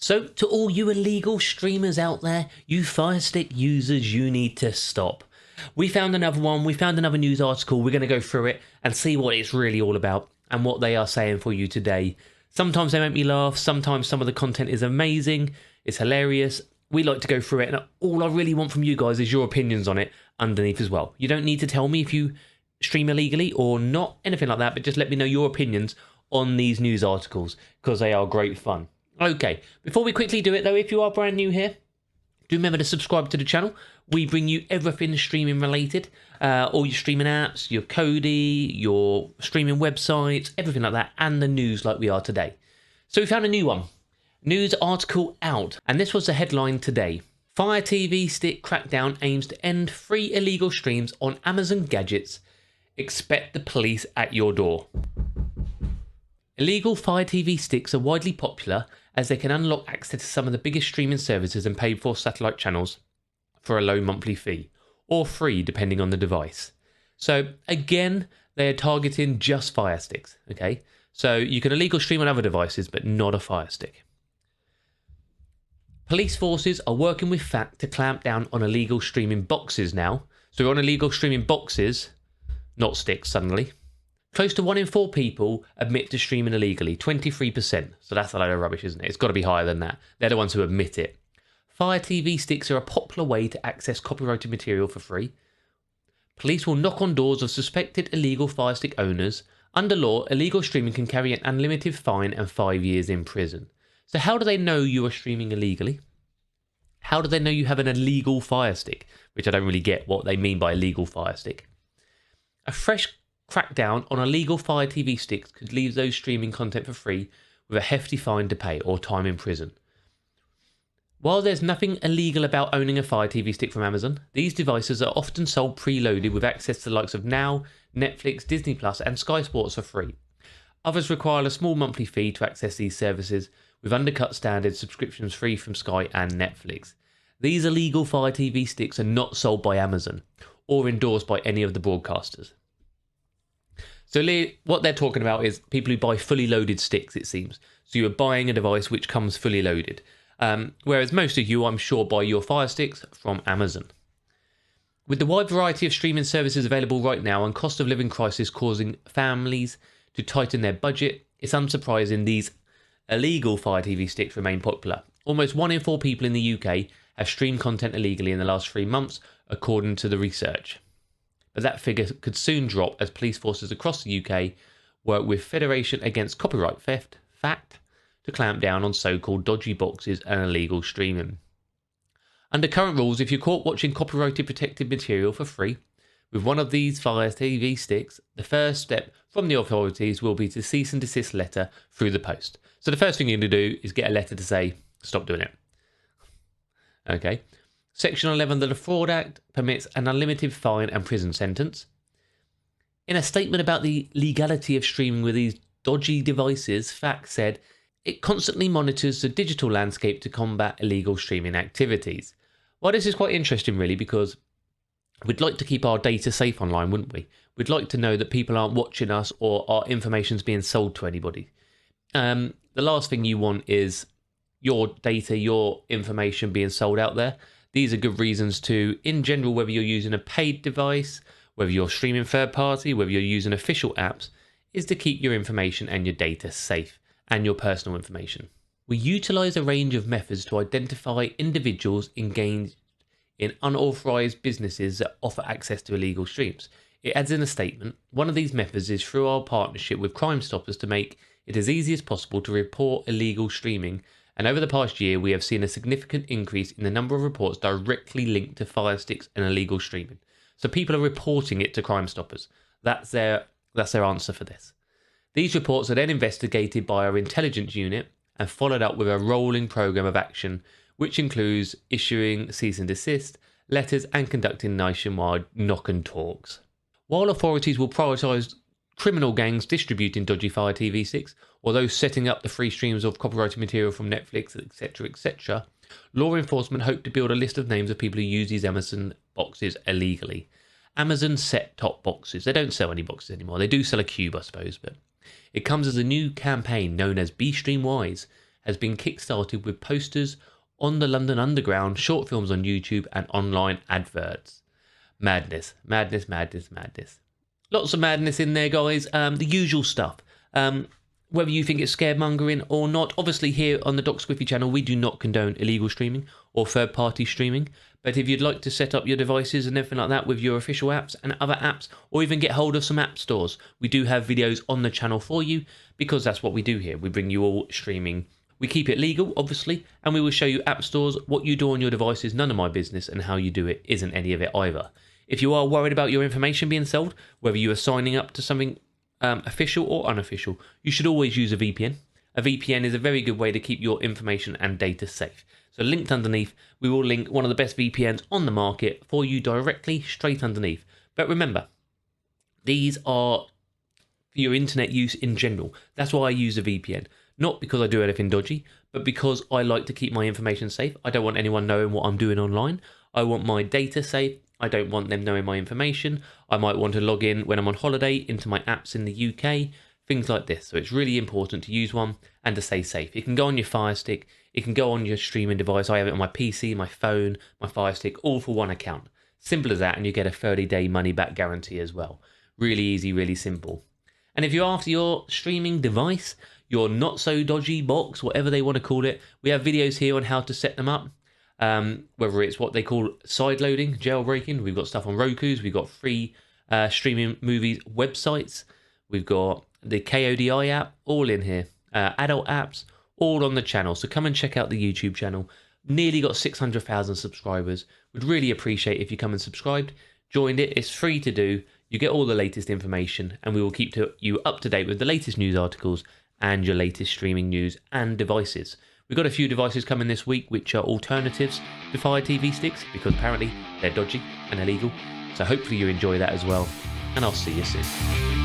So to all you illegal streamers out there, you Firestick users, you need to stop. We found another one, we found another news article, we're going to go through it and see what it's really all about and what they are saying for you today. Sometimes they make me laugh, sometimes some of the content is amazing, it's hilarious. We like to go through it and all I really want from you guys is your opinions on it underneath as well. You don't need to tell me if you stream illegally or not, anything like that, but just let me know your opinions on these news articles because they are great fun. Okay, before we quickly do it though, if you are brand new here, do remember to subscribe to the channel. We bring you everything streaming related, all your streaming apps, your Kodi, your streaming websites, everything like that, and the news like we are today. So we found a new one, news article out, and this was the headline today. Fire TV Stick crackdown aims to end free illegal streams on Amazon gadgets. Expect the police at your door. Illegal Fire TV sticks are widely popular as they can unlock access to some of the biggest streaming services and paid for satellite channels for a low monthly fee, or free depending on the device. So again, they are targeting just Fire Sticks, okay? So you can illegal stream on other devices, but not a Fire Stick. Police forces are working with FACT to clamp down on illegal streaming boxes now. So we're on illegal streaming boxes, not sticks suddenly. Close to 1 in 4 people admit to streaming illegally, 23%. So that's a load of rubbish, isn't it? It's got to be higher than that. They're the ones who admit it. Fire TV sticks are a popular way to access copyrighted material for free. Police will knock on doors of suspected illegal Fire Stick owners. Under law, illegal streaming can carry an unlimited fine and 5 years in prison. So how do they know you are streaming illegally? How do they know you have an illegal Fire Stick? Which I don't really get what they mean by illegal Fire Stick. A fresh crackdown on illegal Fire TV sticks could leave those streaming content for free with a hefty fine to pay or time in prison. While there's nothing illegal about owning a Fire TV stick from Amazon, these devices are often sold preloaded with access to the likes of Now, Netflix, Disney Plus and Sky Sports for free. Others require a small monthly fee to access these services, with undercut standard subscriptions free from Sky and Netflix. These illegal Fire TV sticks are not sold by Amazon or endorsed by any of the broadcasters. So what they're talking about is people who buy fully loaded sticks, it seems. So you're buying a device which comes fully loaded. Whereas most of you, I'm sure, buy your Fire Sticks from Amazon. With the wide variety of streaming services available right now and cost of living crisis causing families to tighten their budget, it's unsurprising these illegal Fire TV sticks remain popular. Almost 1 in 4 people in the UK have streamed content illegally in the last 3 months, according to the research. But that figure could soon drop as police forces across the UK work with Federation Against Copyright Theft, FACT, to clamp down on so-called dodgy boxes and illegal streaming. Under current rules, if you're caught watching copyrighted protected material for free with one of these Fire TV sticks, the first step from the authorities will be to cease and desist letter through the post. So the first thing you're going to do is get a letter to say, stop doing it. Okay. Section 11 of the Fraud Act permits an unlimited fine and prison sentence. In a statement about the legality of streaming with these dodgy devices, FACT said it constantly monitors the digital landscape to combat illegal streaming activities. Well, this is quite interesting really, because we'd like to keep our data safe online, wouldn't we? We'd like to know that people aren't watching us or our information's being sold to anybody. The last thing you want is your data, your information being sold out there. These are good reasons to, in general, whether you're using a paid device, whether you're streaming third party, whether you're using official apps, is to keep your information and your data safe and your personal information. We utilise a range of methods to identify individuals engaged in unauthorised businesses that offer access to illegal streams. It adds in a statement, one of these methods is through our partnership with Crime Stoppers to make it as easy as possible to report illegal streaming. And over the past year, we have seen a significant increase in the number of reports directly linked to Fire Sticks and illegal streaming. So people are reporting it to Crime Stoppers. That's their answer for this. These reports are then investigated by our intelligence unit and followed up with a rolling programme of action, which includes issuing cease and desist letters and conducting nationwide knock and talks. While authorities will prioritise criminal gangs distributing dodgy Fire TV sticks, or those setting up the free streams of copyrighted material from Netflix, etc., law enforcement hope to build a list of names of people who use these Amazon boxes illegally. Amazon set-top boxes. They don't sell any boxes anymore. They do sell a cube, I suppose, but it comes as a new campaign known as Be Stream Wise, has been kickstarted with posters on the London Underground, short films on YouTube, and online adverts. Madness, madness, madness, madness. Lots of madness in there, guys. The usual stuff. Whether you think it's scaremongering or not, obviously here on the Doc Squiffy channel, we do not condone illegal streaming or third-party streaming. But if you'd like to set up your devices and everything like that with your official apps and other apps, or even get hold of some app stores, we do have videos on the channel for you, because that's what we do here. We bring you all streaming. We keep it legal, obviously, and we will show you app stores. What you do on your device is none of my business, and how you do it isn't any of it either. If you are worried about your information being sold, whether you are signing up to something official or unofficial, you should always use a VPN. A VPN is a very good way to keep your information and data safe. So linked underneath, we will link one of the best VPNs on the market for you directly, straight underneath. But remember, these are for your internet use in general. That's why I use a VPN. Not because I do anything dodgy, but because I like to keep my information safe. I don't want anyone knowing what I'm doing online. I want my data safe. I don't want them knowing my information. I might want to log in when I'm on holiday into my apps in the UK, things like this. So it's really important to use one and to stay safe. It can go on your Firestick, it can go on your streaming device. I have it on my PC, my phone, my Firestick, all for one account. Simple as that, and you get a 30-day money-back guarantee as well. Really easy, really simple. And if you're after your streaming device, your not-so-dodgy box, whatever they want to call it, we have videos here on how to set them up. Whether it's what they call sideloading, jailbreaking, we've got stuff on Roku's, we've got free streaming movies websites, we've got the KODI app, all in here, adult apps, all on the channel. So come and check out the YouTube channel. Nearly got 600,000 subscribers. Would really appreciate if you come and subscribed, joined it. It's free to do. You get all the latest information, and we will keep you up to date with the latest news articles and your latest streaming news and devices. We've got a few devices coming this week which are alternatives to Fire TV sticks, because apparently they're dodgy and illegal. So hopefully you enjoy that as well, and I'll see you soon.